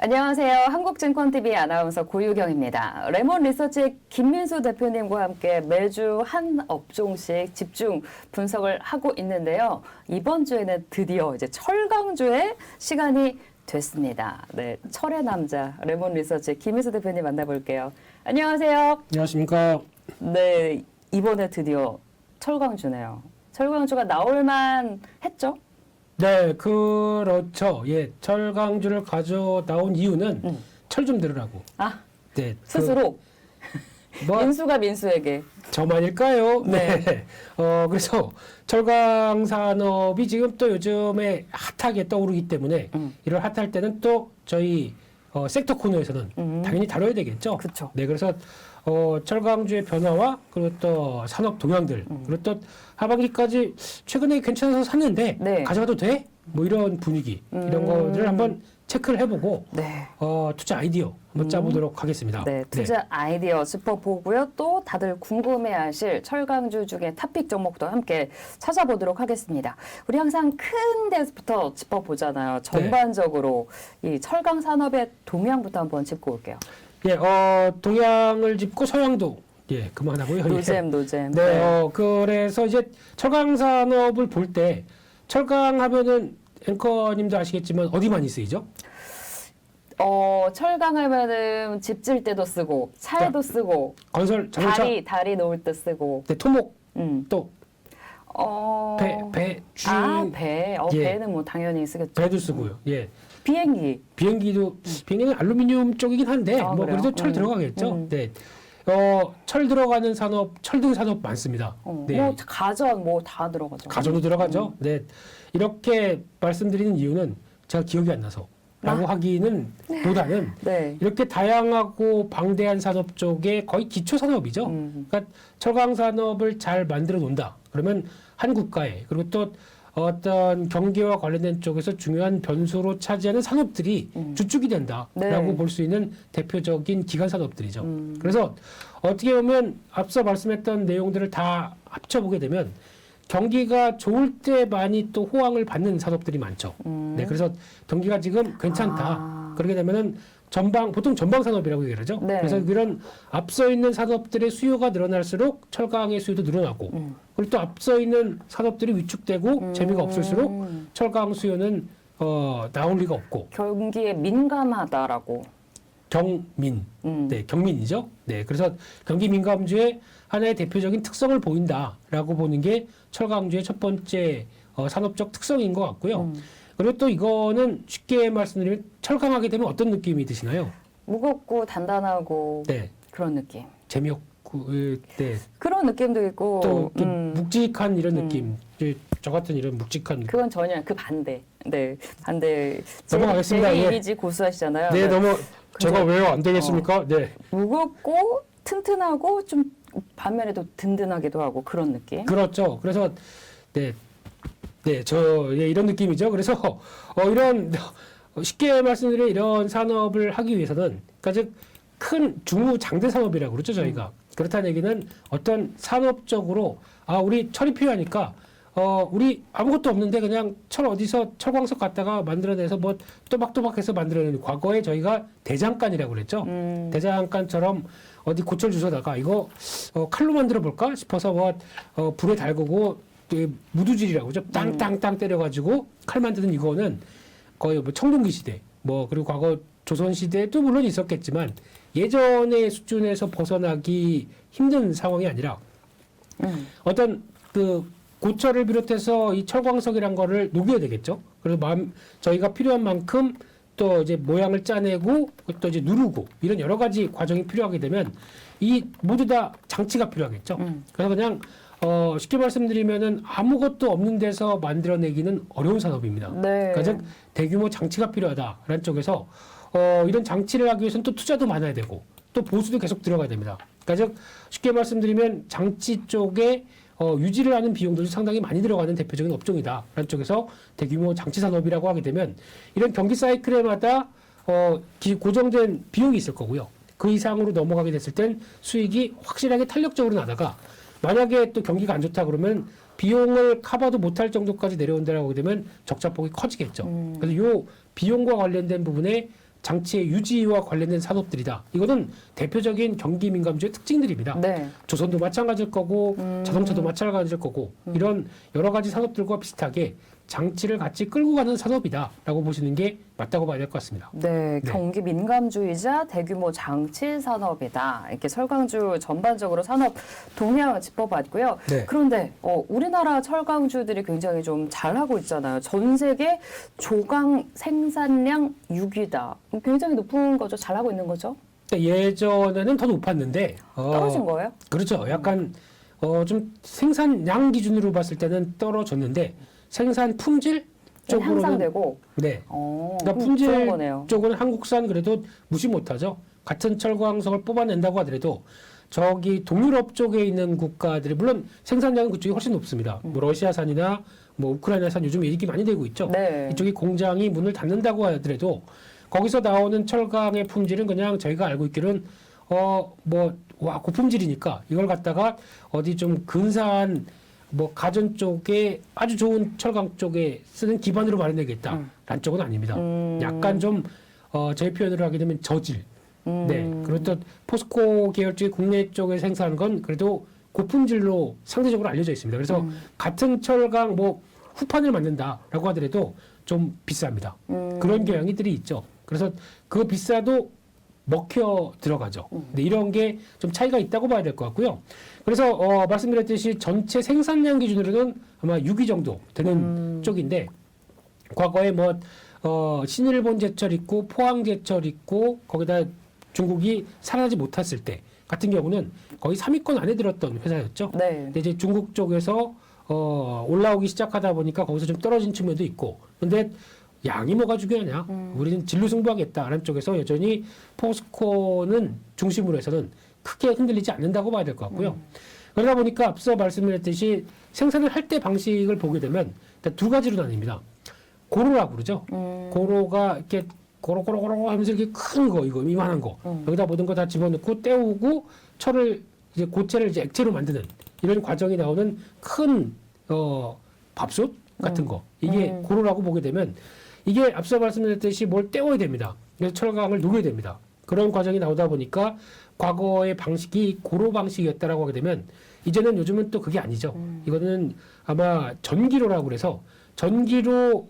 안녕하세요. 한국증권TV 아나운서 고유경입니다. 레몬 리서치의 김민수 대표님과 함께 매주 한 업종씩 집중 분석을 하고 있는데요. 이번 주에는 드디어 이제 철강주의 시간이 됐습니다. 네, 철의 남자 레몬 리서치 김민수 대표님 만나볼게요. 안녕하세요. 안녕하십니까. 네, 이번에 드디어 철강주네요. 철강주가 나올만 했죠? 네, 그렇죠. 예, 철강주를 가져 나온 이유는 철 좀 들으라고. 아, 네, 스스로 뭐 민수가 민수에게. 저만일까요? 네. 네. 그래서 철강 산업이 지금 또 요즘에 핫하게 떠오르기 때문에 이를 핫할 때는 또 저희 섹터 코너에서는 당연히 다뤄야 되겠죠. 그쵸. 네, 그래서 철강주의 변화와 그리고 또 산업 동향들 그리고 또 하반기까지 최근에 괜찮아서 샀는데 네. 가져가도 돼? 뭐 이런 분위기 이런 거를 한번 체크를 해보고 네. 투자 아이디어 한번 짜보도록 하겠습니다. 네, 투자 아이디어 짚어보고요. 또 다들 궁금해하실 철강주 중에 탑픽 종목도 함께 찾아보도록 하겠습니다. 우리 항상 큰 데서부터 짚어보잖아요. 전반적으로 이 철강 산업의 동향부터 한번 짚고 올게요. 예, 동양을 짚고 서양도 예 그만하고요. 노잼. 네, 그래서 이제 철강 산업을 볼 때 철강하면은 앵커님도 아시겠지만 어디 많이 쓰이죠? 철강하면은 집 질 때도 쓰고 차에도 쓰고 건설 자동차 다리 놓을 때 쓰고. 네, 토목 또 배 배. 예. 배는 뭐 당연히 쓰겠죠. 배도 쓰고요. 예. 비행기는 비행기는 알루미늄 쪽이긴 한데 뭐 그래요? 그래도 철 들어가겠죠. 네. 철 들어가는 산업, 철등 산업 많습니다. 네. 뭐 가전 뭐 다 들어가죠. 가전도 들어가죠. 네. 이렇게 말씀드리는 이유는 제가 기억이 안 나서 라고 하기는 보다는 네. 이렇게 다양하고 방대한 산업 쪽에 거의 기초 산업이죠. 그러니까 철강 산업을 잘 만들어 놓는다. 그러면 한 국가에 그리고 또 어떤 경기와 관련된 쪽에서 중요한 변수로 차지하는 산업들이 주축이 된다라고 네. 볼 수 있는 대표적인 기간 산업들이죠. 그래서 어떻게 보면 앞서 말씀했던 내용들을 다 합쳐보게 되면 경기가 좋을 때 많이 또 호황을 받는 산업들이 많죠. 네, 그래서 경기가 지금 괜찮다. 그러게 되면은 보통 전방 산업이라고 얘기를 하죠. 네. 그래서 이런 앞서 있는 산업들의 수요가 늘어날수록 철강의 수요도 늘어나고, 그리고 또 앞서 있는 산업들이 위축되고 재미가 없을수록 철강 수요는 나올 리가 없고. 경기에 민감하다라고. 경민, 네, 경민이죠. 네, 그래서 경기 민감주의 하나의 대표적인 특성을 보인다라고 보는 게 철강주의 첫 번째 산업적 특성인 것 같고요. 그리고 또 이거는 쉽게 말씀드리면 철강하게 되면 어떤 느낌이 드시나요? 무겁고 단단하고 네, 그런 느낌. 재미없고, 네, 그런 느낌도 있고. 또 이렇게 묵직한 이런 느낌. 저 같은 이런 묵직한 느낌. 그건 전혀 그 반대. 네, 반대. 넘어가겠습니다. 제 예. 이미지 고수하시잖아요. 네, 네. 제가 왜요? 안 되겠습니까? 네. 무겁고 튼튼하고 좀 반면에도 든든하기도 하고 그런 느낌. 그렇죠. 그래서 네, 이런 느낌이죠. 그래서 이런 쉽게 말씀드리면 이런 산업을 하기 위해서는 그러니까 즉 큰 중후장대 산업이라고 그러죠 저희가. 그렇다는 얘기는 어떤 산업적으로 우리 철이 필요하니까 우리 아무것도 없는데 그냥 철 어디서 철광석 갖다가 만들어내서 뭐 또박또박해서 만들어내는 과거에 저희가 대장간이라고 그랬죠. 대장간처럼 어디 고철 주워다가 이거 칼로 만들어 볼까 싶어서 불에 달구고 무두질이라고 그러죠. 땅땅땅 때려가지고 칼 만드는 이거는 거의 뭐 청동기 시대 그리고 과거 조선 시대도 물론 있었겠지만 예전의 수준에서 벗어나기 힘든 상황이 아니라 어떤 그 고철을 비롯해서 이 철광석이란 거를 녹여야 되겠죠. 그래서 저희가 필요한 만큼 또 이제 모양을 짜내고 또 이제 누르고 이런 여러 가지 과정이 필요하게 되면 이 모두 다 장치가 필요하겠죠. 그래서 그냥 쉽게 말씀드리면은 아무것도 없는 데서 만들어내기는 어려운 산업입니다. 네. 그러니까 즉 대규모 장치가 필요하다라는 쪽에서 이런 장치를 하기 위해서는 또 투자도 많아야 되고 또 보수도 계속 들어가야 됩니다. 그러니까 즉 쉽게 말씀드리면 장치 쪽에 유지를 하는 비용들도 상당히 많이 들어가는 대표적인 업종이다라는 쪽에서 대규모 장치 산업이라고 하게 되면 이런 경기 사이클에마다 고정된 비용이 있을 거고요. 그 이상으로 넘어가게 됐을 땐 수익이 확실하게 탄력적으로 나다가 만약에 또 경기가 안 좋다 그러면 비용을 커버도 못할 정도까지 내려온다라고 하게 되면 적자폭이 커지겠죠. 그래서 요 비용과 관련된 부분에 장치의 유지와 관련된 산업들이다. 이거는 대표적인 경기 민감주의 특징들입니다. 네. 조선도 마찬가지일 거고 자동차도 마찬가지일 거고 이런 여러 가지 산업들과 비슷하게 장치를 같이 끌고 가는 산업이다라고 보시는 게 맞다고 봐야 될 것 같습니다. 네, 네. 경기 민감주이자 대규모 장치 산업이다. 이렇게 철강주 전반적으로 산업 동향을 짚어봤고요. 네. 그런데 우리나라 철강주들이 굉장히 좀 잘하고 있잖아요. 전 세계 조강 생산량 6위다. 굉장히 높은 거죠. 잘하고 있는 거죠. 예전에는 더 높았는데 떨어진 거예요? 그렇죠. 약간 좀 생산량 기준으로 봤을 때는 떨어졌는데 생산 품질 쪽으로는 향상되고. 네. 그러니까 좋은 품질 거네요. 쪽은 한국산 그래도 무시 못하죠. 같은 철광석을 뽑아낸다고 하더라도 저기 동유럽 쪽에 있는 국가들이 물론 생산량은 그쪽이 훨씬 높습니다. 뭐 러시아산이나 뭐 우크라이나산 요즘 얘기 많이 되고 있죠. 네. 이쪽이 공장이 문을 닫는다고 하더라도 거기서 나오는 철강의 품질은 그냥 저희가 알고 있기로는 고품질이니까 이걸 갖다가 어디 좀 근사한 뭐 가전 쪽에 아주 좋은 철강 쪽에 쓰는 기반으로 마련되겠다라는 쪽은 아닙니다. 약간 좀 제 표현으로 하게 되면 저질. 네. 그리고 또 포스코 계열 쪽의 국내 쪽에 생산한 건 그래도 고품질로 상대적으로 알려져 있습니다. 그래서 같은 철강 뭐 후판을 만든다라고 하더라도 좀 비쌉니다. 그런 경향이들이 있죠. 그래서 그 비싸도 먹혀 들어가죠. 근데 이런 게 좀 차이가 있다고 봐야 될 것 같고요. 그래서 말씀드렸듯이 전체 생산량 기준으로는 아마 6위 정도 되는 쪽인데 과거에 뭐 신일본 제철 있고 포항 제철 있고 거기다 중국이 살아나지 못했을 때 같은 경우는 거의 3위권 안에 들었던 회사였죠. 네. 근데 이제 중국 쪽에서 올라오기 시작하다 보니까 거기서 좀 떨어진 측면도 있고 근데 양이 뭐가 중요하냐? 우리는 진로 승부하겠다라는 쪽에서 여전히 포스코는 중심으로 해서는 크게 흔들리지 않는다고 봐야 될 것 같고요. 그러다 보니까 앞서 말씀드렸듯이 생산을 할 때 방식을 보게 되면 일단 두 가지로 나뉩니다. 고로라고 그러죠. 고로가 이렇게 고로고로고로 하면서 이렇게 큰 거, 이거 이만한 거 여기다 모든 거 다 집어넣고 때우고 철을 이제 고체를 이제 액체로 만드는 이런 과정이 나오는 큰 밥솥 같은 거 이게 고로라고 보게 되면 이게 앞서 말씀드렸듯이 뭘 때워야 됩니다. 그래서 철강을 녹여야 됩니다. 그런 과정이 나오다 보니까 과거의 방식이 고로 방식이었다라고 하게 되면 이제는 요즘은 또 그게 아니죠. 이거는 아마 전기로라고 그래서 전기로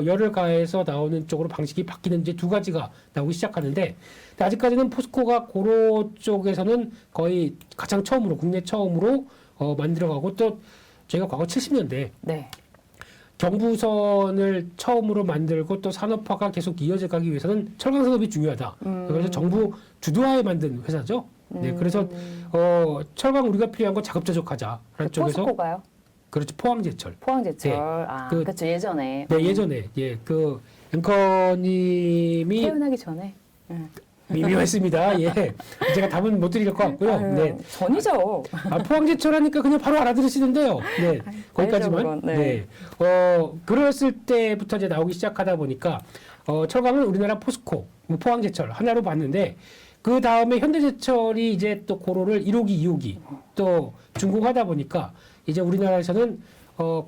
열을 가해서 나오는 쪽으로 방식이 바뀌는 이제 두 가지가 나오기 시작하는데 근데 아직까지는 포스코가 고로 쪽에서는 거의 가장 처음으로 국내 처음으로 만들어가고 또 저희가 과거 70년대 네. 경부선을 처음으로 만들고 또 산업화가 계속 이어져 가기 위해서는 철강 산업이 중요하다. 그래서 정부 주도하에 만든 회사죠. 네, 그래서 철강 우리가 필요한 거 자급자족하자라는 쪽에서 포스코가요? 그렇죠. 포항제철. 포항제철. 네. 그렇죠. 예전에. 네, 예전에 그 앵커님이 태어나기 전에. 미묘했습니다. 예, 제가 답은 못 드릴 것 같고요. 네, 전이죠. 포항제철 하니까 그냥 바로 알아들으시는데요. 네, 거기까지만. 그건, 네. 네, 그랬을 때부터 이제 나오기 시작하다 보니까 철강은 우리나라 포스코, 뭐 포항제철 하나로 봤는데 그 다음에 현대제철이 이제 또 고로를 1호기, 2호기 또 준공하다 보니까 이제 우리나라에서는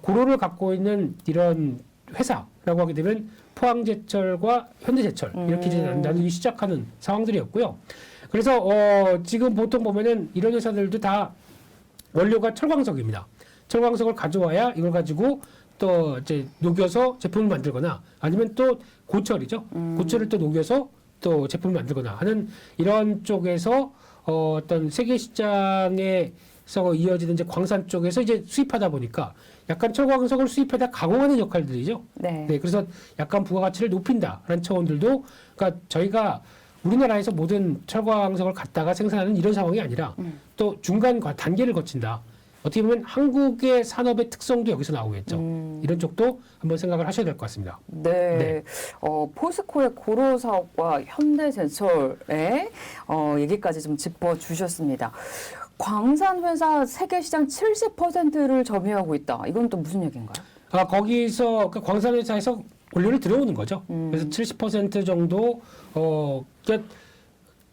고로를 갖고 있는 이런 회사라고 하게 되면 포항제철과 현대제철 이렇게 이제 나누기 시작하는 상황들이었고요. 그래서 지금 보통 보면은 이런 회사들도 다 원료가 철광석입니다. 철광석을 가져와야 이걸 가지고 또 이제 녹여서 제품을 만들거나 아니면 또 고철이죠. 고철을 또 녹여서 또 제품을 만들거나 하는 이런 쪽에서 어떤 세계 시장에서 이어지는 이제 광산 쪽에서 이제 수입하다 보니까 약간 철광석을 수입하다 가공하는 역할들이죠. 네. 네, 그래서 약간 부가가치를 높인다라는 차원들도 그러니까 저희가 우리나라에서 모든 철광석을 갖다가 생산하는 이런 상황이 아니라 또 중간 단계를 거친다. 어떻게 보면 한국의 산업의 특성도 여기서 나오겠죠. 이런 쪽도 한번 생각을 하셔야 될 것 같습니다. 네. 네. 포스코의 고로 사업과 현대제철의 얘기까지 좀 짚어주셨습니다. 광산 회사 세계 시장 70%를 점유하고 있다. 이건 또 무슨 얘기인가요? 거기서 그 광산 회사에서 원료를 들여오는 거죠. 그래서 70% 정도 그러니까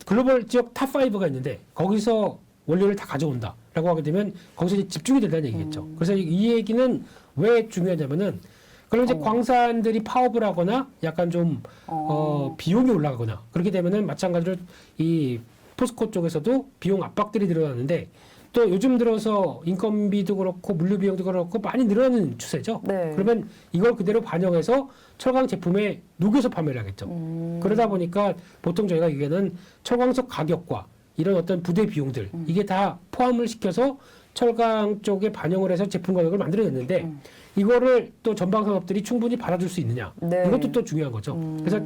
글로벌 지역 탑5가 있는데 거기서 원료를 다 가져온다라고 하게 되면 거기서 이제 집중이 된다는 얘기겠죠. 그래서 이 얘기는 왜 중요하냐면은 그러면 이제 광산들이 파업을 하거나 약간 좀 비용이 올라가거나 그렇게 되면은 마찬가지로 이 포스코 쪽에서도 비용 압박들이 늘어나는데 또 요즘 들어서 인건비도 그렇고 물류 비용도 그렇고 많이 늘어나는 추세죠. 네. 그러면 이걸 그대로 반영해서 철강 제품에 녹여서 판매를 하겠죠. 그러다 보니까 보통 저희가 얘기하는 철광석 가격과 이런 어떤 부대 비용들 이게 다 포함을 시켜서 철강 쪽에 반영을 해서 제품 가격을 만들어냈는데 이거를 또 전방산업들이 충분히 받아줄 수 있느냐 네. 이것도 또 중요한 거죠. 그래서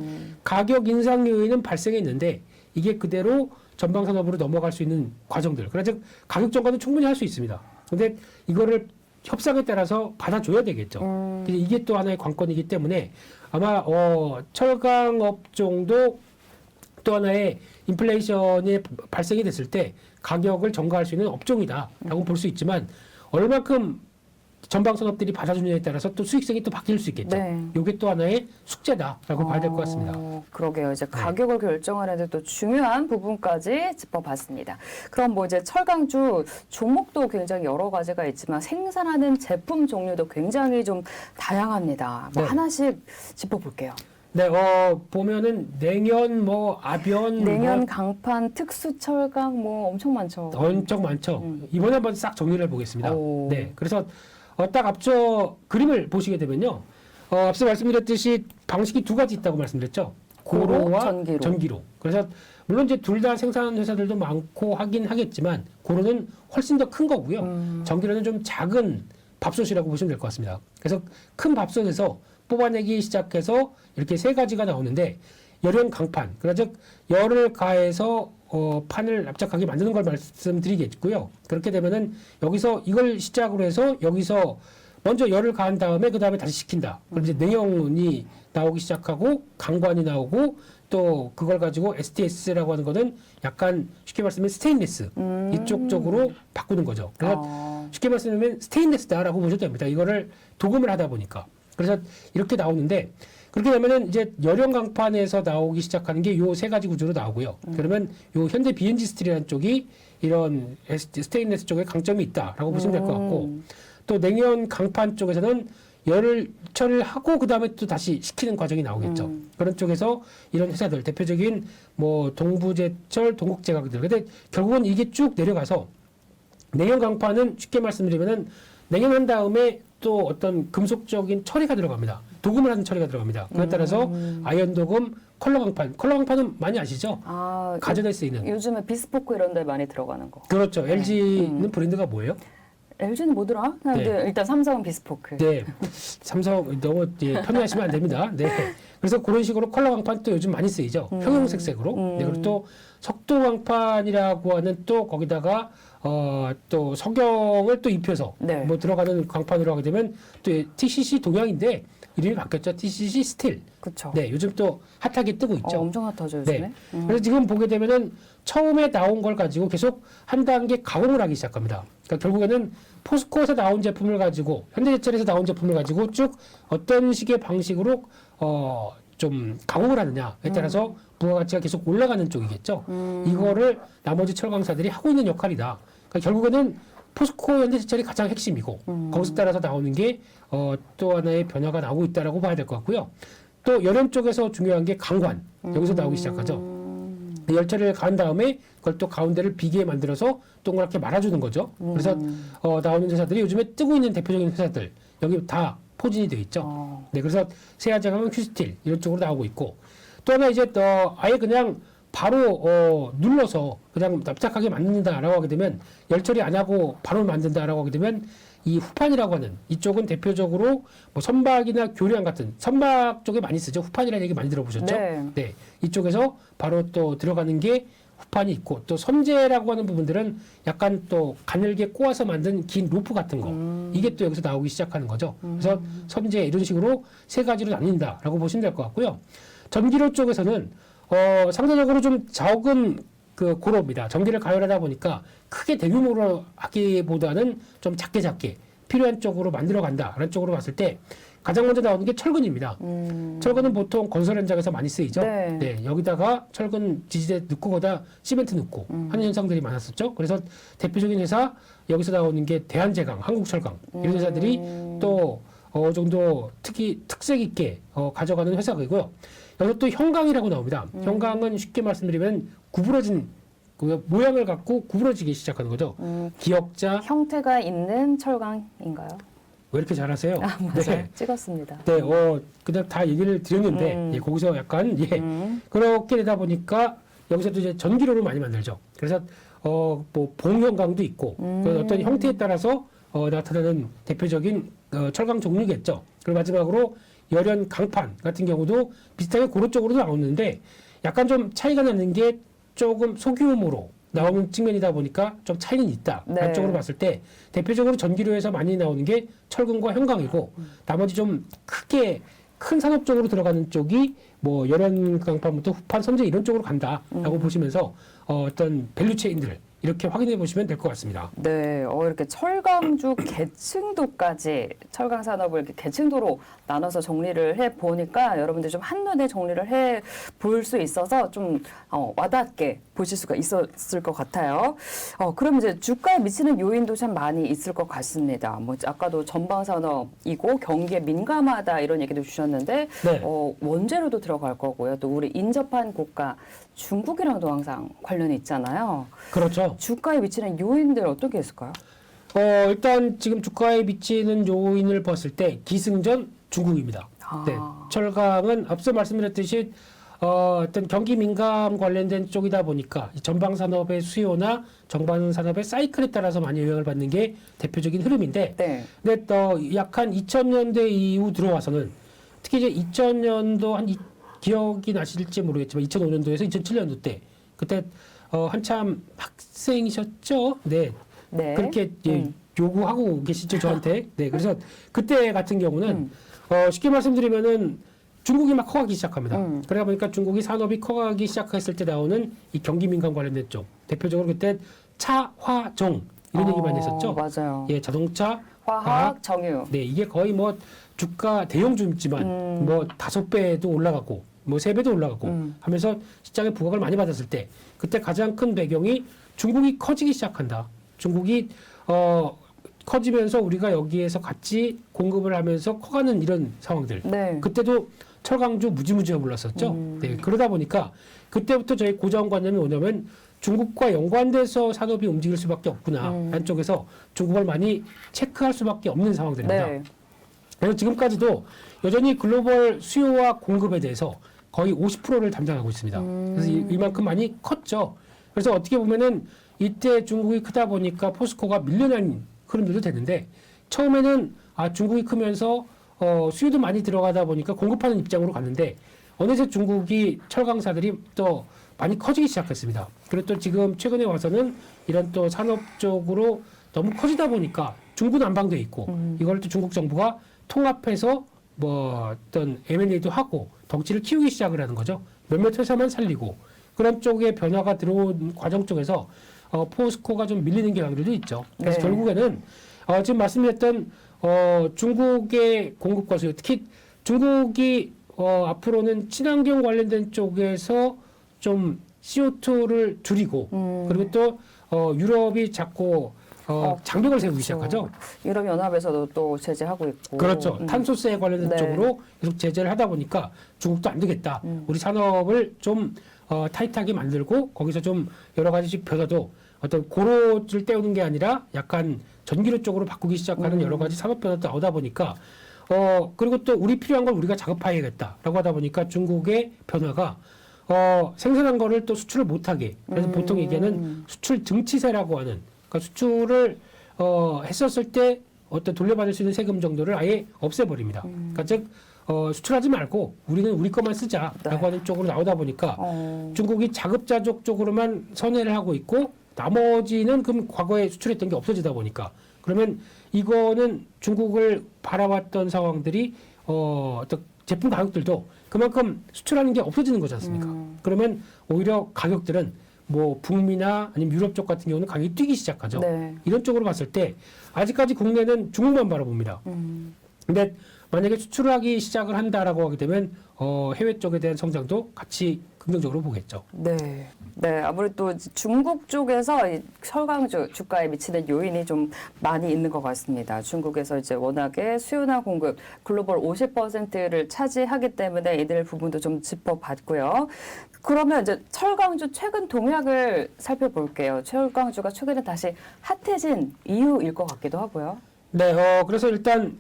가격 인상 요인은 발생했는데 이게 그대로 전방산업으로 넘어갈 수 있는 과정들. 그래서 즉 가격 전가는 충분히 할 수 있습니다. 근데 이거를 협상에 따라서 받아줘야 되겠죠. 이게 또 하나의 관건이기 때문에 아마 철강 업종도 또 하나의 인플레이션이 발생이 됐을 때 가격을 전가할 수 있는 업종이다라고 볼 수 있지만 얼마큼 전방 산업들이 받아주느냐에 따라서 또 수익성이 또 바뀔 수 있겠죠. 네. 이게 또 하나의 숙제다라고 봐야 될 것 같습니다. 그러게요. 이제 가격을 결정하는데 또 중요한 부분까지 짚어봤습니다. 그럼 뭐 이제 철강주 종목도 굉장히 여러 가지가 있지만 생산하는 제품 종류도 굉장히 좀 다양합니다. 뭐 네. 하나씩 짚어볼게요. 네, 보면은 냉연, 압연, 냉연, 강판, 특수 철강 뭐 엄청 많죠. 엄청 많죠. 이번에 한번 싹 정리를 해보겠습니다. 오. 네, 그래서 딱 앞서 그림을 보시게 되면요. 앞서 말씀드렸듯이 방식이 두 가지 있다고 말씀드렸죠. 고로와 전기로. 그래서 물론 이제 둘 다 생산하는 회사들도 많고 하긴 하겠지만 고로는 훨씬 더 큰 거고요. 전기로는 좀 작은 밥솥이라고 보시면 될 것 같습니다. 그래서 큰 밥솥에서 뽑아내기 시작해서 이렇게 세 가지가 나오는데 열연 강판, 그러니까 즉 열을 가해서 판을 납작하게 만드는 걸 말씀드리겠고요. 그렇게 되면은 여기서 이걸 시작으로 해서 여기서 먼저 열을 가한 다음에 그 다음에 다시 식힌다. 그럼 이제 냉연이 나오기 시작하고 강관이 나오고 또 그걸 가지고 STS라고 하는 거는 약간 쉽게 말씀하면 스테인리스 이쪽 쪽으로 바꾸는 거죠. 그래서 쉽게 말씀하면 스테인리스다라고 보셔도 됩니다. 이거를 도금을 하다 보니까. 그래서 이렇게 나오는데 그렇게 되면은 이제 열연 강판에서 나오기 시작하는 게 요 세 가지 구조로 나오고요. 그러면 요 현대 BNG 스틸이라는 쪽이 이런 스테인리스 쪽에 강점이 있다라고 보시면 될 것 같고 또 냉연 강판 쪽에서는 열을 처리를 하고 그 다음에 또 다시 식히는 과정이 나오겠죠. 그런 쪽에서 이런 회사들 대표적인 뭐 동부제철, 동국제약들. 근데 결국은 이게 쭉 내려가서 냉연 강판은 쉽게 말씀드리면은 냉연한 다음에 또 어떤 금속적인 처리가 들어갑니다. 도금을 하는 처리가 들어갑니다. 그에 따라서 아연 도금, 컬러 강판은 많이 아시죠? 가전에 쓰이는. 요즘에 비스포크 이런 데 많이 들어가는 거. 그렇죠. LG는 브랜드가 뭐예요? LG는 뭐더라? 네. 일단 삼성은 비스포크. 네. 삼성 너무 편애하시면 안 됩니다. 네. 그래서 그런 식으로 컬러 강판 또 요즘 많이 쓰이죠. 형형색색으로. 네. 그리고 또 석도 강판이라고 하는 또 거기다가 또 석영을 또 입혀서 네. 뭐 들어가는 강판으로 하게 되면 또 TCC 동양인데 이름이 바뀌었죠. TCC 스틸. 그렇죠. 네. 요즘 또 핫하게 뜨고 있죠. 엄청 핫하죠 요즘에. 네. 그래서 지금 보게 되면은 처음에 나온 걸 가지고 계속 한 단계 가공을 하기 시작합니다. 그러니까 결국에는 포스코에서 나온 제품을 가지고 현대제철에서 나온 제품을 가지고 쭉 어떤 식의 방식으로 좀 가공을 하느냐에 따라서 부가가치가 계속 올라가는 쪽이겠죠. 이거를 나머지 철강사들이 하고 있는 역할이다. 그러니까 결국에는 포스코 현대제철이 가장 핵심이고 거기서 따라서 나오는 게 또 하나의 변화가 나오고 있다라고 봐야 될 것 같고요. 또 열연 쪽에서 중요한 게 강관 여기서 나오기 시작하죠. 열처리를 가한 다음에 그걸 또 가운데를 비기에 만들어서 동그랗게 말아주는 거죠. 그래서 나오는 회사들이 요즘에 뜨고 있는 대표적인 회사들 여기 다 포진이 되어 있죠. 네, 그래서 세아제강은 큐스틸 이런 쪽으로 나오고 있고 또 하나 이제 아예 그냥 바로 눌러서 그냥 납작하게 만든다라고 하게 되면 열처리 안 하고 바로 만든다라고 하게 되면 이 후판이라고 하는 이쪽은 대표적으로 뭐 선박이나 교량 같은 선박 쪽에 많이 쓰죠. 후판이라는 얘기 많이 들어보셨죠? 네. 이쪽에서 바로 또 들어가는 게 후판이 있고 또 섬재라고 하는 부분들은 약간 또 가늘게 꼬아서 만든 긴 로프 같은 거 이게 또 여기서 나오기 시작하는 거죠. 그래서 섬재 이런 식으로 세 가지로 나뉜다라고 보시면 될 것 같고요. 전기료 쪽에서는 상대적으로 좀 적은 그 고로입니다. 전기를 가열하다 보니까 크게 대규모로 하기보다는 좀 작게 필요한 쪽으로 만들어 간다라는 쪽으로 봤을 때 가장 먼저 나오는 게 철근입니다. 철근은 보통 건설 현장에서 많이 쓰이죠. 네. 여기다가 철근 지지대 넣고 거기다 시멘트 넣고 하는 현상들이 많았었죠. 그래서 대표적인 회사 여기서 나오는 게 대한제강, 한국철강 이런 회사들이 또 정도 특색 있게 가져가는 회사이고요. 여기서 또 형광이라고 나옵니다. 형광은 쉽게 말씀드리면 구부러진 그 모양을 갖고 구부러지기 시작하는 거죠. 기역자. 형태가 있는 철강인가요? 왜 이렇게 잘하세요? 맞아요. 찍었습니다. 네, 그냥 다 얘기를 드렸는데, 예, 거기서 약간, 예, 그렇게 되다 보니까 여기서도 이제 전기료를 많이 만들죠. 그래서, 뭐, 봉형광도 있고, 그 어떤 형태에 따라서, 나타나는 대표적인, 철강 종류겠죠. 그리고 마지막으로 열연 강판 같은 경우도 비슷하게 고로 쪽으로도 나오는데, 약간 좀 차이가 나는 게 조금 소규모로 나오는 측면이다 보니까 좀 차이는 있다. 네. 한쪽으로 봤을 때 대표적으로 전기료에서 많이 나오는 게 철근과 형광이고 나머지 좀 크게 큰 산업 쪽으로 들어가는 쪽이 뭐 열연 강판부터 후판 선제 이런 쪽으로 간다라고 보시면서 어떤 밸류 체인들 이렇게 확인해 보시면 될 것 같습니다. 네, 이렇게 철강주 계층도까지 철강 산업을 이렇게 계층도로 나눠서 정리를 해 보니까 여러분들 좀 한눈에 정리를 해 볼 수 있어서 좀 와닿게 보실 수가 있었을 것 같아요. 그럼 이제 주가에 미치는 요인도 참 많이 있을 것 같습니다. 뭐 아까도 전방 산업이고 경기에 민감하다 이런 얘기도 주셨는데 네. 원재료도 들어갈 거고요. 또 우리 인접한 국가 중국이랑도 항상 관련이 있잖아요. 그렇죠. 주가에 미치는 요인들 어떤 게 있을까요? 일단 지금 주가에 미치는 요인을 봤을 때 기승전 중국입니다. 아. 네, 철강은 앞서 말씀드렸듯이 어떤 경기 민감 관련된 쪽이다 보니까 이 전방 산업의 수요나 전방 산업의 사이클에 따라서 많이 영향을 받는 게 대표적인 흐름인데, 네. 근데 또 약한 2000년대 이후 들어와서는 특히 이제 2000년도 기억이 나실지 모르겠지만 2005년도에서 2007년도 때 그때 한참 학생이셨죠? 네. 네. 그렇게 요구하고 계시죠, 저한테. 네. 그래서 그때 같은 경우는 쉽게 말씀드리면은 중국이 막 커가기 시작합니다. 그러다 보니까 중국이 산업이 커가기 시작했을 때 나오는 이 경기 민감 관련된 쪽. 대표적으로 그때 차, 화, 정 이런 얘기 많이 했었죠. 맞아요. 예, 자동차, 화학, 정유. 네, 이게 거의 뭐 주가 대형주지만 뭐 5배도 올라가고 뭐 3배도 올라가고 하면서 시장에 부각을 많이 받았을 때 그때 가장 큰 배경이 중국이 커지기 시작한다. 중국이 커지면서 우리가 여기에서 같이 공급을 하면서 커가는 이런 상황들. 네. 그때도 철강주 무지무지가 올랐었죠. 네, 그러다 보니까 그때부터 저희 고정관념이 뭐냐면 중국과 연관돼서 산업이 움직일 수밖에 없구나. 한쪽에서 중국을 많이 체크할 수밖에 없는 상황들입니다. 네. 그래서 지금까지도 여전히 글로벌 수요와 공급에 대해서 거의 50%를 담당하고 있습니다. 그래서 이만큼 많이 컸죠. 그래서 어떻게 보면은 이때 중국이 크다 보니까 포스코가 밀려난 흐름들도 되는데 처음에는 중국이 크면서 수요도 많이 들어가다 보니까 공급하는 입장으로 갔는데 어느새 중국이 철강사들이 또 많이 커지기 시작했습니다. 그리고 또 지금 최근에 와서는 이런 또 산업 쪽으로 너무 커지다 보니까 중구 난방돼 있고 이걸 또 중국 정부가 통합해서 뭐 어떤 M&A도 하고 덩치를 키우기 시작을 하는 거죠. 몇몇 회사만 살리고 그런 쪽에 변화가 들어온 과정 쪽에서 포스코가 좀 밀리는 경향들도 있죠. 그래서 네. 결국에는 지금 말씀드렸던 중국의 공급과 수요, 특히 중국이 앞으로는 친환경 관련된 쪽에서 좀 CO2를 줄이고 그리고 또 유럽이 자꾸 장벽을 세우기 시작하죠. 유럽연합에서도 또 제재하고 있고. 그렇죠. 탄소세 관련된 네. 쪽으로 계속 제재를 하다 보니까 중국도 안 되겠다. 우리 산업을 좀 타이트하게 만들고 거기서 좀 여러 가지 변화도 어떤 고로를 때우는 게 아니라 약간 전기료 쪽으로 바꾸기 시작하는 여러 가지 산업 변화도 나오다 보니까 그리고 또 우리 필요한 걸 우리가 작업해야겠다라고 하다 보니까 중국의 변화가 생산한 거를 또 수출을 못하게 그래서 보통 얘기하는 수출 등치세라고 하는 그러니까 수출을 했었을 때 어떤 돌려받을 수 있는 세금 정도를 아예 없애버립니다. 그러니까 즉 수출하지 말고 우리는 우리 것만 쓰자라고 네. 하는 쪽으로 나오다 보니까 중국이 자급자족 쪽으로만 선회를 하고 있고 나머지는 그럼 과거에 수출했던 게 없어지다 보니까 그러면 이거는 중국을 바라봤던 상황들이 어떤 제품 가격들도 그만큼 수출하는 게 없어지는 거지 않습니까? 그러면 오히려 가격들은 뭐 북미나 아니면 유럽 쪽 같은 경우는 가격이 뛰기 시작하죠. 네. 이런 쪽으로 봤을 때 아직까지 국내는 중국만 바라봅니다. 근데 만약에 수출을 하기 시작을 한다라고 하게 되면 해외 쪽에 대한 성장도 같이 긍정적으로 보겠죠. 네. 네, 아무래도 중국 쪽에서 이 철강주 주가에 미치는 요인이 좀 많이 있는 것 같습니다. 중국에서 이제 워낙에 수요나 공급 글로벌 50%를 차지하기 때문에 이들 부분도 좀 짚어봤고요. 그러면 이제 철강주 최근 동향을 살펴볼게요. 철강주가 최근에 다시 핫해진 이유일 것 같기도 하고요. 네, 그래서 일단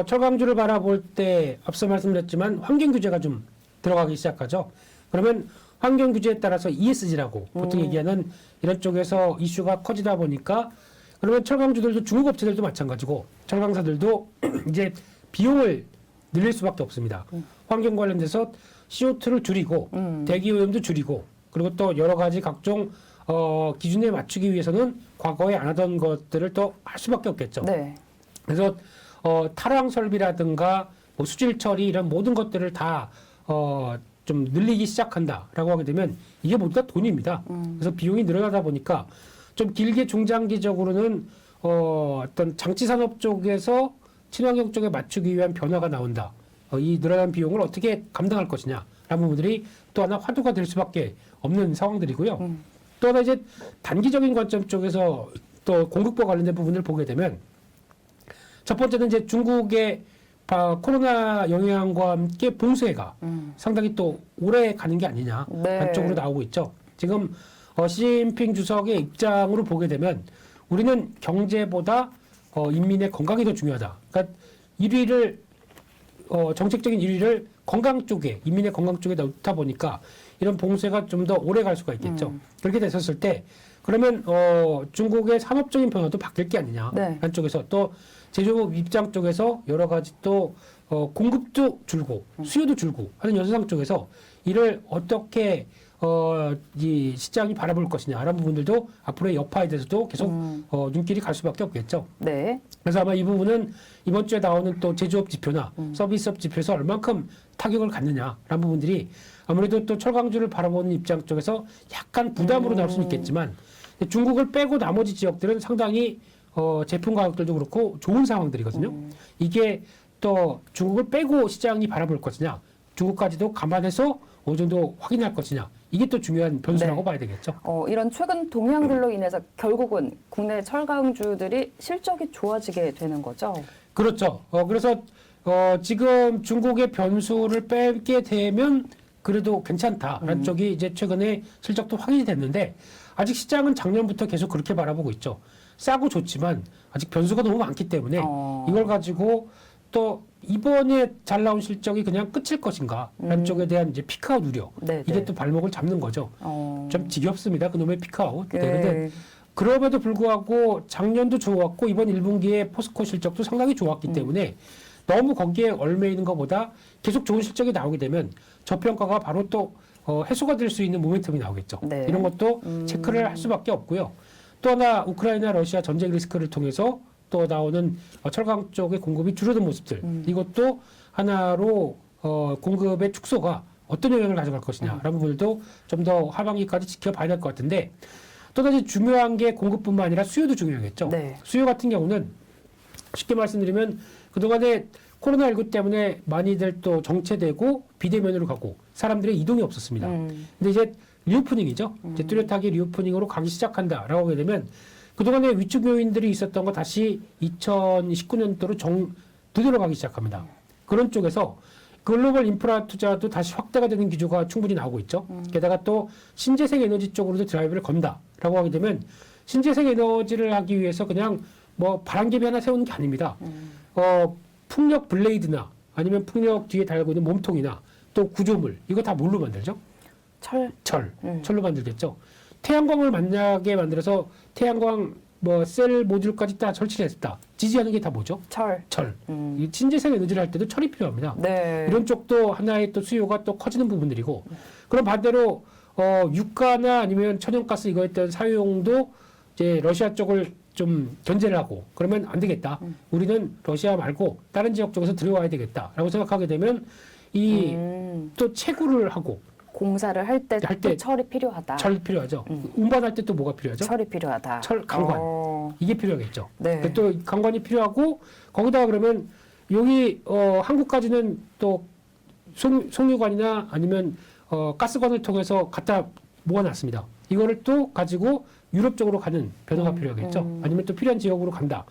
철강주를 바라볼 때 앞서 말씀드렸지만 환경 규제가 좀 들어가기 시작하죠. 그러면 환경 규제에 따라서 ESG라고 보통 얘기하는 이런 쪽에서 이슈가 커지다 보니까 그러면 철강주들도 중국 업체들도 마찬가지고 철강사들도 이제 비용을 늘릴 수밖에 없습니다. 환경 관련돼서 CO2를 줄이고 대기오염도 줄이고 그리고 또 여러 가지 각종 기준에 맞추기 위해서는 과거에 안 하던 것들을 또 할 수밖에 없겠죠. 네. 그래서 탈황 설비라든가 뭐 수질 처리 이런 모든 것들을 다 좀 늘리기 시작한다라고 하게 되면 이게 모두 다 돈입니다. 그래서 비용이 늘어나다 보니까 좀 길게 중장기적으로는 어떤 장치 산업 쪽에서 친환경 쪽에 맞추기 위한 변화가 나온다. 이 늘어난 비용을 어떻게 감당할 것이냐 라는 부분들이 또 하나 화두가 될 수밖에 없는 상황들이고요. 또 하나 이제 단기적인 관점 쪽에서 또 공급과 관련된 부분을 보게 되면 첫 번째는 이제 중국의 코로나 영향과 함께 봉쇄가 상당히 또 오래 가는 게 아니냐 네. 한쪽으로 나오고 있죠. 지금 시진핑 주석의 입장으로 보게 되면 우리는 경제보다 인민의 건강이 더 중요하다. 그러니까 1위를 정책적인 1위를 건강 쪽에 인민의 건강 쪽에 놓다 보니까 이런 봉쇄가 좀 더 오래 갈 수가 있겠죠. 그렇게 됐었을 때 그러면 중국의 산업적인 변화도 바뀔 게 아니냐 네. 한쪽에서 또 제조업 입장 쪽에서 여러 가지 또 공급도 줄고 수요도 줄고 하는 연상 쪽에서 이를 어떻게 이 시장이 바라볼 것이냐라는 부분들도 앞으로의 여파에 대해서도 계속 눈길이 갈 수밖에 없겠죠. 네. 그래서 아마 이 부분은 이번 주에 나오는 또 제조업 지표나 서비스업 지표에서 얼만큼 타격을 갖느냐라는 부분들이 아무래도 또 철강주를 바라보는 입장 쪽에서 약간 부담으로 나올 수는 있겠지만 중국을 빼고 나머지 지역들은 상당히 제품 가격들도 그렇고 좋은 상황들이거든요. 이게 또 중국을 빼고 시장이 바라볼 것이냐, 중국까지도 감안해서 어느 정도 확인할 것이냐, 이게 또 중요한 변수라고 네. 봐야 되겠죠. 이런 최근 동향들로 인해서 결국은 국내 철강주들이 실적이 좋아지게 되는 거죠. 그렇죠. 그래서 지금 중국의 변수를 빼게 되면 그래도 괜찮다라는 쪽이 이제 최근에 실적도 확인이 됐는데 아직 시장은 작년부터 계속 그렇게 바라보고 있죠. 싸고 좋지만 아직 변수가 너무 많기 때문에 이걸 가지고 또 이번에 잘 나온 실적이 그냥 끝일 것인가 라는 쪽에 대한 이제 피크아웃 우려. 네, 이게 네. 또 발목을 잡는 거죠. 좀 지겹습니다. 그놈의 피크아웃. 네. 그런데 그럼에도 불구하고 작년도 좋았고 이번 1분기에 포스코 실적도 상당히 좋았기 때문에 너무 거기에 얽매 있는 것보다 계속 좋은 실적이 나오게 되면 저평가가 바로 또 해소가 될 수 있는 모멘텀이 나오겠죠. 네. 이런 것도 체크를 할 수밖에 없고요. 또 하나 우크라이나 러시아 전쟁 리스크를 통해서 또 나오는 철강 쪽의 공급이 줄어든 모습들 이것도 하나로 공급의 축소가 어떤 영향을 가져갈 것이냐라는 부분들도 좀 더 하반기까지 지켜봐야 될 것 같은데 또다시 중요한 게 공급뿐만 아니라 수요도 중요하겠죠. 네. 수요 같은 경우는 쉽게 말씀드리면 그동안에 코로나19 때문에 많이들 또 정체되고 비대면으로 가고 사람들의 이동이 없었습니다. 근데 이제 리오프닝이죠. 이제 뚜렷하게 리오프닝으로 가기 시작한다라고 하게 되면 그동안에 위축 요인들이 있었던 거 다시 2019년도로 되돌아가기 시작합니다. 그런 쪽에서 글로벌 인프라 투자도 다시 확대가 되는 기조가 충분히 나오고 있죠. 게다가 또 신재생 에너지 쪽으로도 드라이브를 건다라고 하게 되면 신재생 에너지를 하기 위해서 그냥 뭐 바람개비 하나 세우는 게 아닙니다. 풍력 블레이드나 아니면 풍력 뒤에 달고 있는 몸통이나 또 구조물 이거 다 뭘로 만들죠? 철로 만들겠죠. 태양광을 만약에 만들어서 태양광 뭐 셀 모듈까지 다 설치를 했다. 지지하는 게 다 뭐죠? 철. 이 신재생 에너지를 할 때도 철이 필요합니다. 네. 이런 쪽도 하나의 또 수요가 또 커지는 부분들이고 그럼 반대로 유가나 아니면 천연가스 이거에 대한 사용도 이제 러시아 쪽을 좀 견제를 하고 그러면 안 되겠다. 우리는 러시아 말고 다른 지역 쪽에서 들여와야 되겠다라고 생각하게 되면 이 또 채굴을 하고 공사를 할 때 때 철이 필요하다. 철이 필요하죠. 운반할 때 또 뭐가 필요하죠? 철이 필요하다. 철 강관 이게 필요하겠죠. 네. 또 강관이 필요하고 거기다가 그러면 여기 한국까지는 또 송유관이나 아니면 가스관을 통해서 갖다 모아놨습니다. 이거를 또 가지고 유럽 쪽으로 가는 변화가 필요하겠죠. 아니면 또 필요한 지역으로 간다.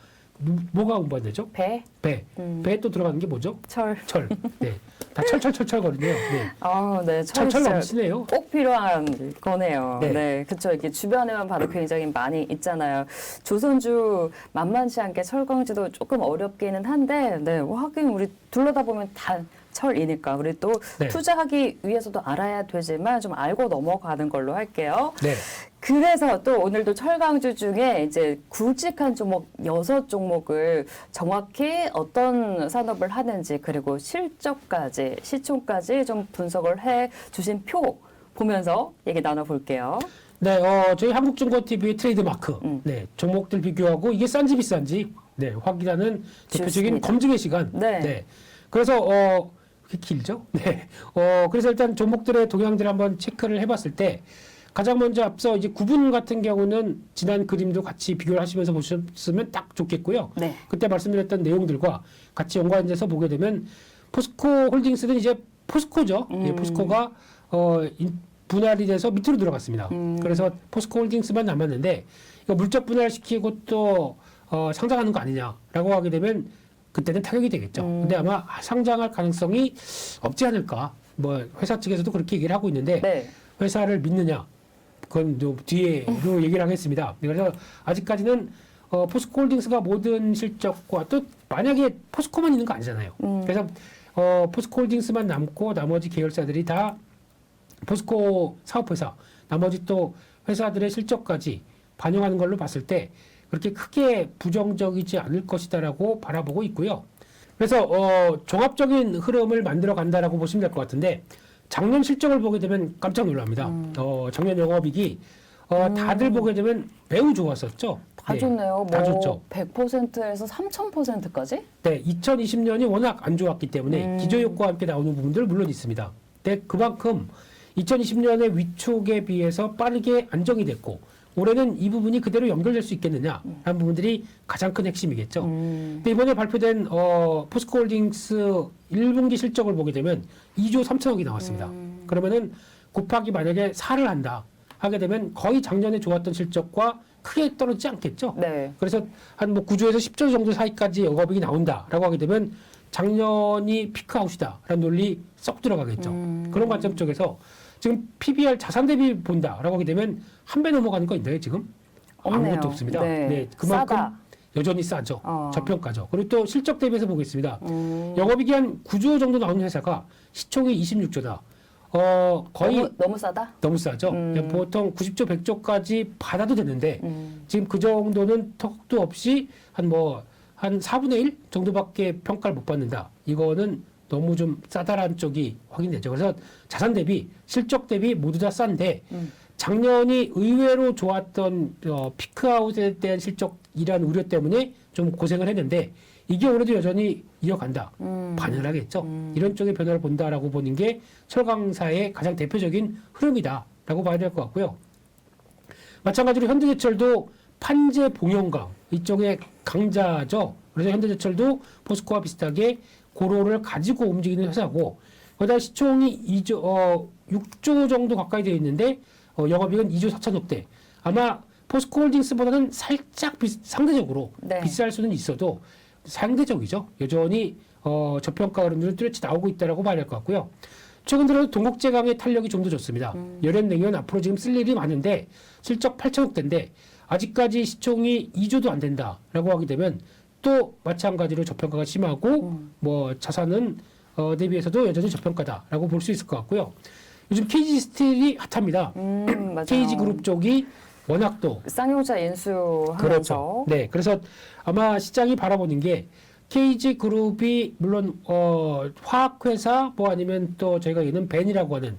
뭐가 운반되죠? 배? 배. 배에 또 들어가는 게 뭐죠? 철. 철. 네. 다 철거든요. 네. 네. 철 철 진짜 넘치네요. 꼭 필요한 거네요. 네. 네. 그쵸. 이렇게 주변에만 봐도 굉장히 많이 있잖아요. 조선주 만만치 않게 철강지도 조금 어렵기는 한데, 네. 하긴 우리 둘러다 보면 다 철이니까. 우리 또 네. 투자하기 위해서도 알아야 되지만 좀 알고 넘어가는 걸로 할게요. 네. 그래서 또 오늘도 철강주 중에 이제 굵직한 종목 6종목을 정확히 어떤 산업을 하는지 그리고 실적까지 시총까지 좀 분석을 해 주신 표 보면서 얘기 나눠볼게요. 네, 저희 한국증권TV의 트레이드마크. 네, 종목들 비교하고 이게 싼지 비싼지 네, 확인하는 대표적인 좋습니다. 검증의 시간. 네. 그래서 그게 길죠? 네. 그래서 일단 종목들의 동향들을 한번 체크를 해봤을 때 가장 먼저 앞서 이제 구분 같은 경우는 지난 그림도 같이 비교를 하시면서 보셨으면 딱 좋겠고요. 네. 그때 말씀드렸던 내용들과 같이 연관돼서 보게 되면 포스코 홀딩스는 이제 포스코죠. 예, 포스코가 분할이 돼서 밑으로 들어갔습니다. 그래서 포스코 홀딩스만 남았는데 이거 물적 분할시키고 또 상장하는 거 아니냐라고 하게 되면 그때는 타격이 되겠죠. 근데 아마 상장할 가능성이 없지 않을까. 뭐 회사 측에서도 그렇게 얘기를 하고 있는데 네. 회사를 믿느냐. 그건 또 뒤에로 얘기를 하겠습니다. 그래서 아직까지는 포스코 홀딩스가 모든 실적과 또 만약에 포스코만 있는 거 아니잖아요. 그래서 포스코 홀딩스만 남고 나머지 계열사들이 다 포스코 사업회사, 나머지 또 회사들의 실적까지 반영하는 걸로 봤을 때 그렇게 크게 부정적이지 않을 것이다라고 바라보고 있고요. 그래서 종합적인 흐름을 만들어 간다라고 보시면 될 것 같은데 작년 실적을 보게 되면 깜짝 놀랍니다. 작년 영업이익이 다들 보게 되면 매우 좋았었죠. 다 네, 좋네요. 다 뭐 좋죠. 100%에서 3000%까지? 네, 2020년이 워낙 안 좋았기 때문에 기저효과와 함께 나오는 부분들 물론 있습니다. 근데 그만큼 2020년의 위촉에 비해서 빠르게 안정이 됐고 올해는 이 부분이 그대로 연결될 수 있겠느냐 하는 부분들이 가장 큰 핵심이겠죠. 근데 이번에 발표된 포스코홀딩스 1분기 실적을 보게 되면 2조 3천억이 나왔습니다. 그러면은 곱하기 만약에 4를 한다 하게 되면 거의 작년에 좋았던 실적과 크게 떨어지지 않겠죠. 네. 그래서 한 뭐 9조에서 10조 정도 사이까지 영업이익이 나온다라고 하게 되면 작년이 피크아웃이다라는 논리 썩 들어가겠죠. 그런 관점 쪽에서 지금 PBR 자산 대비 본다라고 하게 되면 한 배 넘어가는 거 있나요 지금? 없네요. 아무것도 없습니다. 네. 그만큼 싸다. 여전히 싸죠. 어. 저평가죠. 그리고 또 실적 대비해서 보겠습니다. 영업이익이 한 9조 정도 나오는 회사가 시총이 26조다. 거의 너무 싸다? 너무 싸죠. 보통 90조, 100조까지 받아도 되는데 지금 그 정도는 턱도 없이 한 4분의 1 정도밖에 평가를 못 받는다. 이거는 너무 좀 싸다라는 쪽이 확인되죠. 그래서 자산 대비, 실적 대비 모두 다 싼데 작년이 의외로 좋았던 피크아웃에 대한 실적이라는 우려 때문에 좀 고생을 했는데 이게 올해도 여전히 이어간다. 반응을 하겠죠. 이런 쪽의 변화를 본다라고 보는 게 철강사의 가장 대표적인 흐름이다라고 봐야 될 것 같고요. 마찬가지로 현대제철도 판재 봉영강 이쪽의 강자죠. 그래서 현대제철도 포스코와 비슷하게 고로를 가지고 움직이는 회사고 거기다 시총이 6조 정도 가까이 되어 있는데 영업이익은 2조 4천억대. 아마 포스코홀딩스보다는 살짝 상대적으로 네. 비쌀 수는 있어도 상대적이죠. 여전히 저평가 흐름들은 뚜렷이 나오고 있다라고 봐야 될 것 같고요. 최근 들어 동국제강의 탄력이 좀 더 좋습니다. 열연냉면 앞으로 지금 쓸 일이 많은데 실적 8천억대인데 아직까지 시총이 2조도 안 된다라고 하게 되면 또 마찬가지로 저평가가 심하고 뭐 자산은 대비해서도 여전히 저평가다라고 볼 수 있을 것 같고요. 요즘 KG 스틸이 핫합니다. 맞아요. KG 그룹 쪽이 워낙 또 쌍용차 인수하면서 그렇죠. 네, 그래서 아마 시장이 바라보는 게 KG 그룹이 물론 화학회사 뭐 아니면 또 저희가 얘는 벤이라고 하는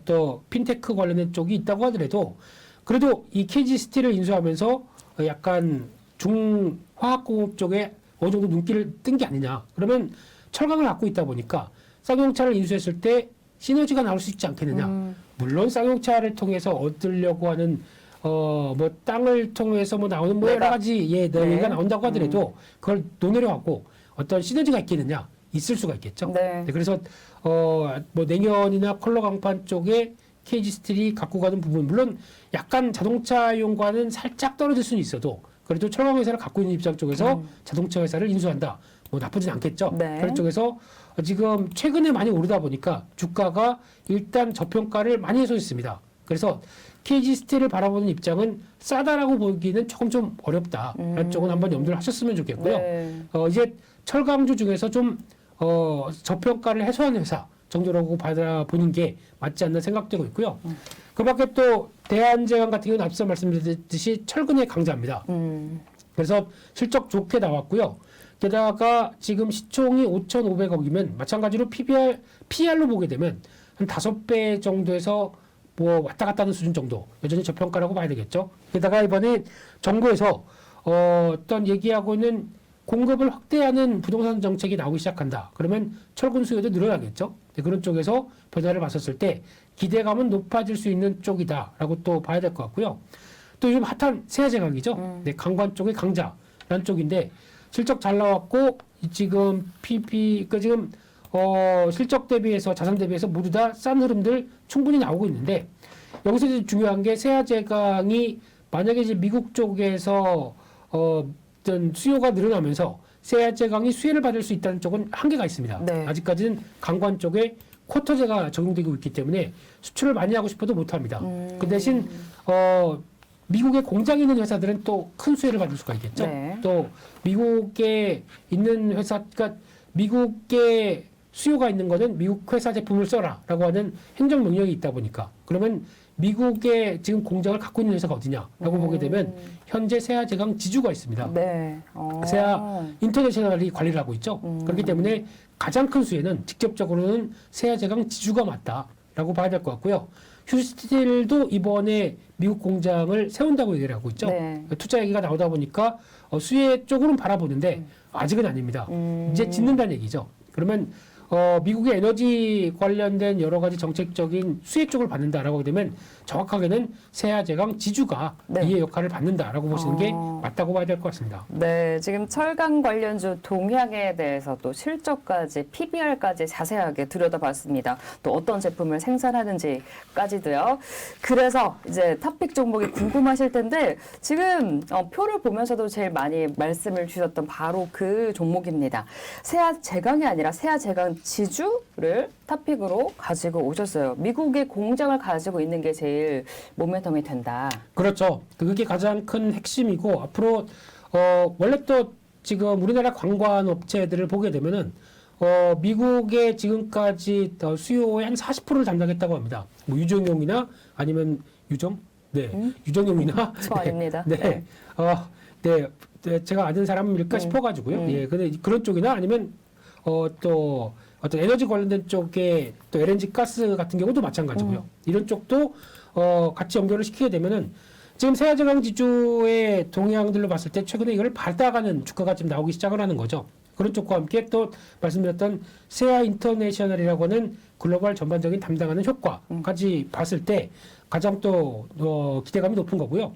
또 핀테크 관련된 쪽이 있다고 하더라도 그래도 이 KG 스틸을 인수하면서 약간 중화학공업 쪽에 어느 정도 눈길을 뜬 게 아니냐. 그러면 철강을 갖고 있다 보니까 쌍용차를 인수했을 때 시너지가 나올 수 있지 않겠느냐. 물론 쌍용차를 통해서 얻으려고 하는 뭐 땅을 통해서 뭐 나오는 뭐 여러 가지 얘기가 나온다고 하더라도 그걸 논외로 하고 어떤 시너지가 있겠느냐? 있을 수가 있겠죠. 네. 네, 그래서 뭐 내년이나 컬러 강판 쪽에 KG 스틸이 갖고 가는 부분 물론 약간 자동차용과는 살짝 떨어질 수는 있어도 그래도 철강 회사를 갖고 있는 입장 쪽에서 자동차 회사를 인수한다. 뭐 나쁘진 않겠죠. 네. 그런 쪽에서 지금 최근에 많이 오르다 보니까 주가가 일단 저평가를 많이 해서 있습니다. 그래서 KG 스틸을 바라보는 입장은 싸다라고 보기는 조금 좀 어렵다. 라는 쪽은 한번 염두를 하셨으면 좋겠고요. 네. 이제 철강주 중에서 좀 저평가를 해소한 회사 정도라고 받아보는 게 맞지 않나 생각되고 있고요. 그 밖에 또 대한제강 같은 경우는 앞서 말씀드렸듯이 철근의 강자입니다. 그래서 실적 좋게 나왔고요. 게다가 지금 시총이 5,500억이면 마찬가지로 PR로 보게 되면 한 5배 정도에서 뭐 왔다 갔다 하는 수준 정도 여전히 저평가라고 봐야 되겠죠. 게다가 이번에 정부에서 어떤 얘기하고 있는 공급을 확대하는 부동산 정책이 나오기 시작한다. 그러면 철근 수요도 늘어나겠죠. 네, 그런 쪽에서 변화를 봤었을 때 기대감은 높아질 수 있는 쪽이다라고 또 봐야 될 것 같고요. 또 요즘 핫한 세아제강이죠. 네, 강관 쪽의 강자라는 쪽인데 실적 잘 나왔고 지금 지금 실적 대비해서 자산 대비해서 모두 다 싼 흐름들 충분히 나오고 있는데 여기서 이제 중요한 게 세아제강이 만약에 이제 미국 쪽에서 어떤 수요가 늘어나면서 세아제강이 수혜를 받을 수 있다는 쪽은 한계가 있습니다. 네. 아직까지는 강관 쪽에 쿼터제가 적용되고 있기 때문에 수출을 많이 하고 싶어도 못합니다. 그 대신 미국에 공장이 있는 회사들은 또 큰 수혜를 받을 수가 있겠죠. 네. 또 미국에 있는 회사, 그러니까 미국에 수요가 있는 거는 미국 회사 제품을 써라라고 하는 행정명령이 있다 보니까 그러면 미국에 지금 공장을 갖고 있는 회사가 어디냐라고 보게 되면 현재 세아제강 지주가 있습니다. 네. 세아 인터내셔널이 관리를 하고 있죠. 그렇기 때문에 가장 큰 수혜는 직접적으로는 세아제강 지주가 맞다라고 봐야 될 것 같고요. 휴스틸도 이번에 미국 공장을 세운다고 얘기를 하고 있죠. 네. 투자 얘기가 나오다 보니까 수혜 쪽으로는 바라보는데 아직은 아닙니다. 이제 짓는다는 얘기죠. 그러면 미국의 에너지 관련된 여러 가지 정책적인 수혜 쪽을 받는다라고 하게 되면 정확하게는 세아제강 지주가 네. 이의 역할을 받는다라고 보시는 게 맞다고 봐야 될 것 같습니다. 네, 지금 철강 관련주 동향에 대해서 또 실적까지 PBR까지 자세하게 들여다봤습니다. 또 어떤 제품을 생산하는지까지도요. 그래서 이제 탑픽 종목이 궁금하실 텐데 지금 표를 보면서도 제일 많이 말씀을 주셨던 바로 그 종목입니다. 세아제강이 아니라 세아제강 지주를 탑픽으로 가지고 오셨어요. 미국의 공장을 가지고 있는 게 제일 모멘텀이 된다. 그렇죠. 그게 가장 큰 핵심이고 앞으로 원래 또 지금 우리나라 관광 업체들을 보게 되면은 미국의 지금까지 수요의 한 40%를 담당했다고 합니다. 뭐 유정용이나 아니면 유정? 네, 유정용이나 저 아닙니다. 네, 네. 네, 제가 아는 사람일까 싶어가지고요. 예, 근데 그런 쪽이나 아니면 또 어떤 에너지 관련된 쪽에 또 LNG 가스 같은 경우도 마찬가지고요. 이런 쪽도 같이 연결을 시키게 되면은 지금 세아제강 지주의 동향들로 봤을 때 최근에 이걸 받아가는 주가가 지금 나오기 시작을 하는 거죠. 그런 쪽과 함께 또 말씀드렸던 세아 인터내셔널이라고 하는 글로벌 전반적인 담당하는 효과까지 봤을 때 가장 또 기대감이 높은 거고요.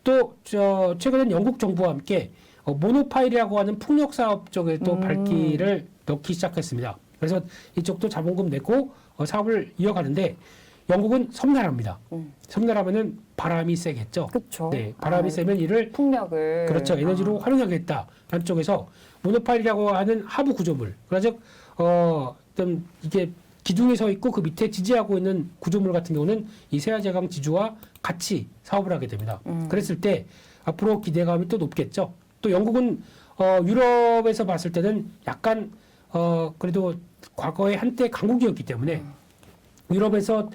또 최근엔 영국 정부와 함께 모노파일이라고 하는 풍력 사업 쪽에 또 발길을 넣기 시작했습니다. 그래서 이쪽도 자본금 내고 사업을 이어가는데 영국은 섬나라입니다. 섬나라면은 바람이 세겠죠. 그렇죠. 네, 바람이 세면 이를 풍력을 그렇죠. 에너지로 활용하겠다라는 쪽에서 모노파일이라고 하는 하부 구조물. 그래서 어떤 이게 기둥에 서 있고 그 밑에 지지하고 있는 구조물 같은 경우는 이 세아제강 지주와 같이 사업을 하게 됩니다. 그랬을 때 앞으로 기대감이 또 높겠죠. 또 영국은 유럽에서 봤을 때는 약간 그래도 과거에 한때 강국이었기 때문에 유럽에서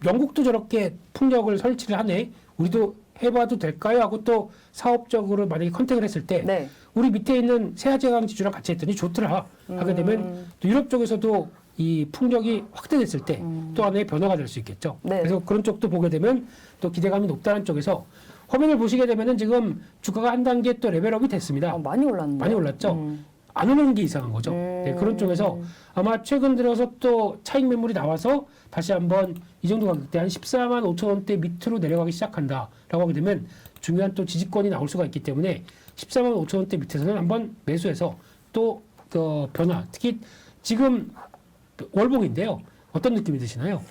영국도 저렇게 풍력을 설치를 하네. 우리도 해봐도 될까요? 하고 또 사업적으로 만약에 컨택을 했을 때 네. 우리 밑에 있는 세아제강 지주랑 같이 했더니 좋더라 하게 되면 또 유럽 쪽에서도 이 풍력이 확대됐을 때 또 하나의 변화가 될 수 있겠죠. 네. 그래서 그런 쪽도 보게 되면 또 기대감이 높다는 쪽에서 화면을 보시게 되면은 지금 주가가 한 단계 또 레벨업이 됐습니다. 많이 올랐네요. 많이 올랐죠. 안 오는 게 이상한 거죠. 네, 그런 쪽에서 아마 최근 들어서 또 차익 매물이 나와서 다시 한번 이 정도 가격대 한 14만 5천 원대 밑으로 내려가기 시작한다라고 하게 되면 중요한 또 지지권이 나올 수가 있기 때문에 14만 5천 원대 밑에서는 한번 매수해서 또 변화, 특히 지금 월봉인데요. 어떤 느낌이 드시나요?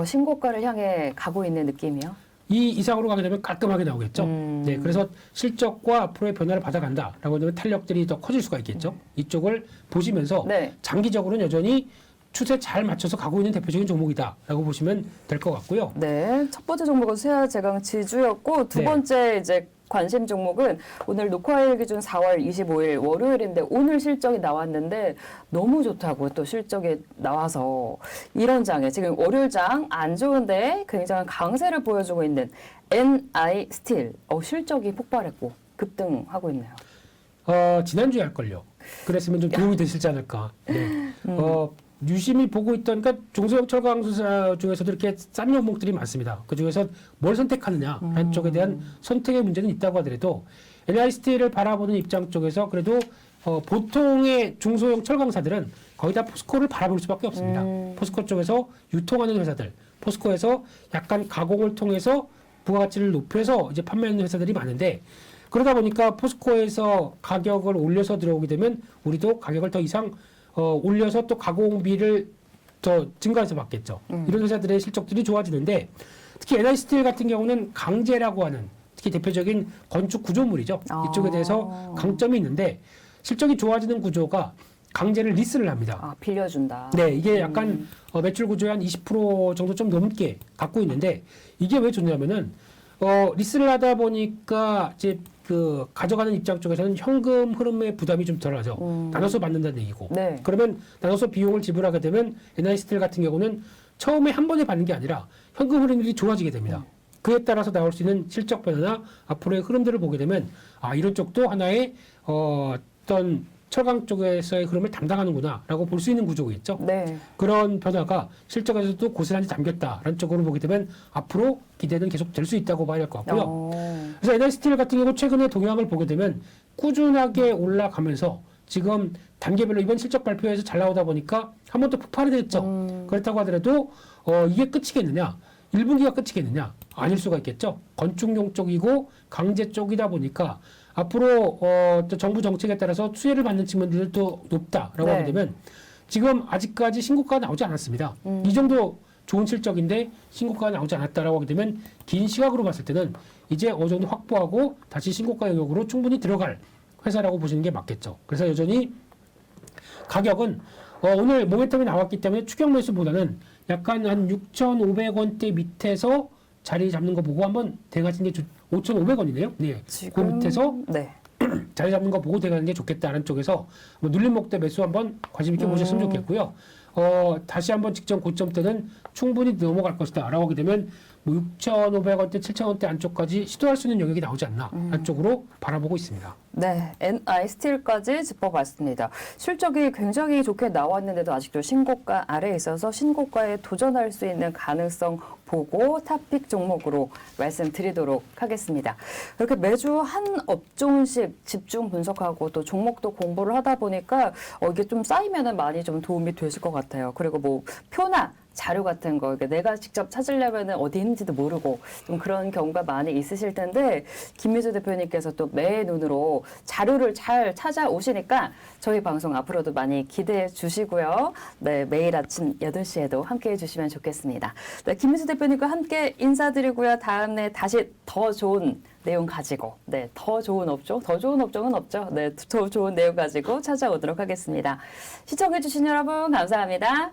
신고가를 향해 가고 있는 느낌이요? 이 이상으로 가게 되면 깔끔하게 나오겠죠. 네, 그래서 실적과 앞으로의 변화를 받아간다라고 하면 탄력들이 더 커질 수가 있겠죠. 이쪽을 보시면서 네. 장기적으로는 여전히 추세 잘 맞춰서 가고 있는 대표적인 종목이다라고 보시면 될 것 같고요. 네, 첫 번째 종목은 세아제강 지주였고 두 네. 번째 이제 관심 종목은 오늘 녹화일 기준 4월 25일 월요일인데 오늘 실적이 나왔는데 너무 좋다고 또 실적이 나와서 이런 장에 지금 월요일장 안 좋은데 굉장한 강세를 보여주고 있는 NI 스틸 실적이 폭발했고 급등하고 있네요. 지난주에 할걸요. 그랬으면 좀 도움이 되실지 않을까. 네. 유심히 보고 있던, 그러니까 중소형 철강수사 중에서도 이렇게 싼 종목들이 많습니다. 그 중에서 뭘 선택하느냐라는 쪽에 대한 선택의 문제는 있다고 하더라도 NIST를 바라보는 입장 쪽에서 그래도 보통의 중소형 철강사들은 거의 다 포스코를 바라볼 수밖에 없습니다. 포스코 쪽에서 유통하는 회사들, 포스코에서 약간 가공을 통해서 부가가치를 높여서 이제 판매하는 회사들이 많은데 그러다 보니까 포스코에서 가격을 올려서 들어오게 되면 우리도 가격을 더 이상 올려서 또 가공비를 더 증가해서 받겠죠. 이런 회사들의 실적들이 좋아지는데 특히 NI스틸 같은 경우는 강제라고 하는 특히 대표적인 건축 구조물이죠. 이쪽에 대해서 강점이 있는데 실적이 좋아지는 구조가 강제를 리스를 합니다. 빌려준다. 네, 이게 약간 매출 구조의 한 20% 정도 좀 넘게 갖고 있는데 이게 왜 좋냐면은 리스를 하다 보니까 이제 그 가져가는 입장 쪽에서는 현금 흐름의 부담이 좀 덜하죠. 나눠서 받는다는 얘기고. 네. 그러면 나눠서 비용을 지불하게 되면 NI스틸 같은 경우는 처음에 한 번에 받는 게 아니라 현금 흐름이 좋아지게 됩니다. 그에 따라서 나올 수 있는 실적 변화나 앞으로의 흐름들을 보게 되면 이런 쪽도 하나의 어떤 철강 쪽에서의 흐름을 담당하는구나라고 볼 수 있는 구조겠죠. 네. 그런 변화가 실적에서도 고스란히 담겼다라는 쪽으로 보게 되면 앞으로 기대는 계속 될 수 있다고 봐야 할 것 같고요. 그래서 NI스틸 같은 경우 최근에 동향을 보게 되면 꾸준하게 올라가면서 지금 단계별로 이번 실적 발표에서 잘 나오다 보니까 한 번 또 폭발이 됐죠. 그렇다고 하더라도 이게 끝이겠느냐? 1분기가 끝이겠느냐? 아닐 수가 있겠죠. 건축용 쪽이고 강제 쪽이다 보니까 앞으로 또 정부 정책에 따라서 수혜를 받는 측면들도 높다라고 네. 하게 되면 지금 아직까지 신고가가 나오지 않았습니다. 이 정도 좋은 실적인데 신고가가 나오지 않았다라고 하게 되면 긴 시각으로 봤을 때는 이제 어느 정도 확보하고 다시 신고가 영역으로 충분히 들어갈 회사라고 보시는 게 맞겠죠. 그래서 여전히 가격은 오늘 모멘텀이 나왔기 때문에 추격 매수보다는 약간 한 6,500원대 밑에서 자리 잡는 거 보고 한번 대가시는 게 5,500원이네요. 네. 그 밑에서 네. 자리 잡는 거 보고 대가는 게 좋겠다는 쪽에서 눌림 목대 매수 한번 관심 있게 보셨으면 좋겠고요. 다시 한번 직전 고점 때는 충분히 넘어갈 것이다 라고 하게 되면 뭐 6,500원대, 7,000원대 안쪽까지 시도할 수 있는 영역이 나오지 않나 안쪽으로 바라보고 있습니다. 네, NI스틸까지 짚어봤습니다. 실적이 굉장히 좋게 나왔는데도 아직도 신고가 아래에 있어서 신고가에 도전할 수 있는 가능성 보고 탑픽 종목으로 말씀드리도록 하겠습니다. 이렇게 매주 한 업종씩 집중 분석하고 또 종목도 공부를 하다 보니까 이게 좀 쌓이면은 많이 좀 도움이 되실 것 같아요. 그리고 뭐 표나 자료 같은 거 내가 직접 찾으려면 어디 있는지도 모르고 좀 그런 경우가 많이 있으실 텐데 김미주 대표님께서 또 매의 눈으로 자료를 잘 찾아오시니까 저희 방송 앞으로도 많이 기대해 주시고요. 네, 매일 아침 8시에도 함께해 주시면 좋겠습니다. 네, 김미주 대표님과 함께 인사드리고요. 다음에 다시 더 좋은 내용 가지고 더 좋은 업종, 더 좋은 업종은 없죠. 네, 더 좋은 내용 가지고 찾아오도록 하겠습니다. 시청해 주신 여러분 감사합니다.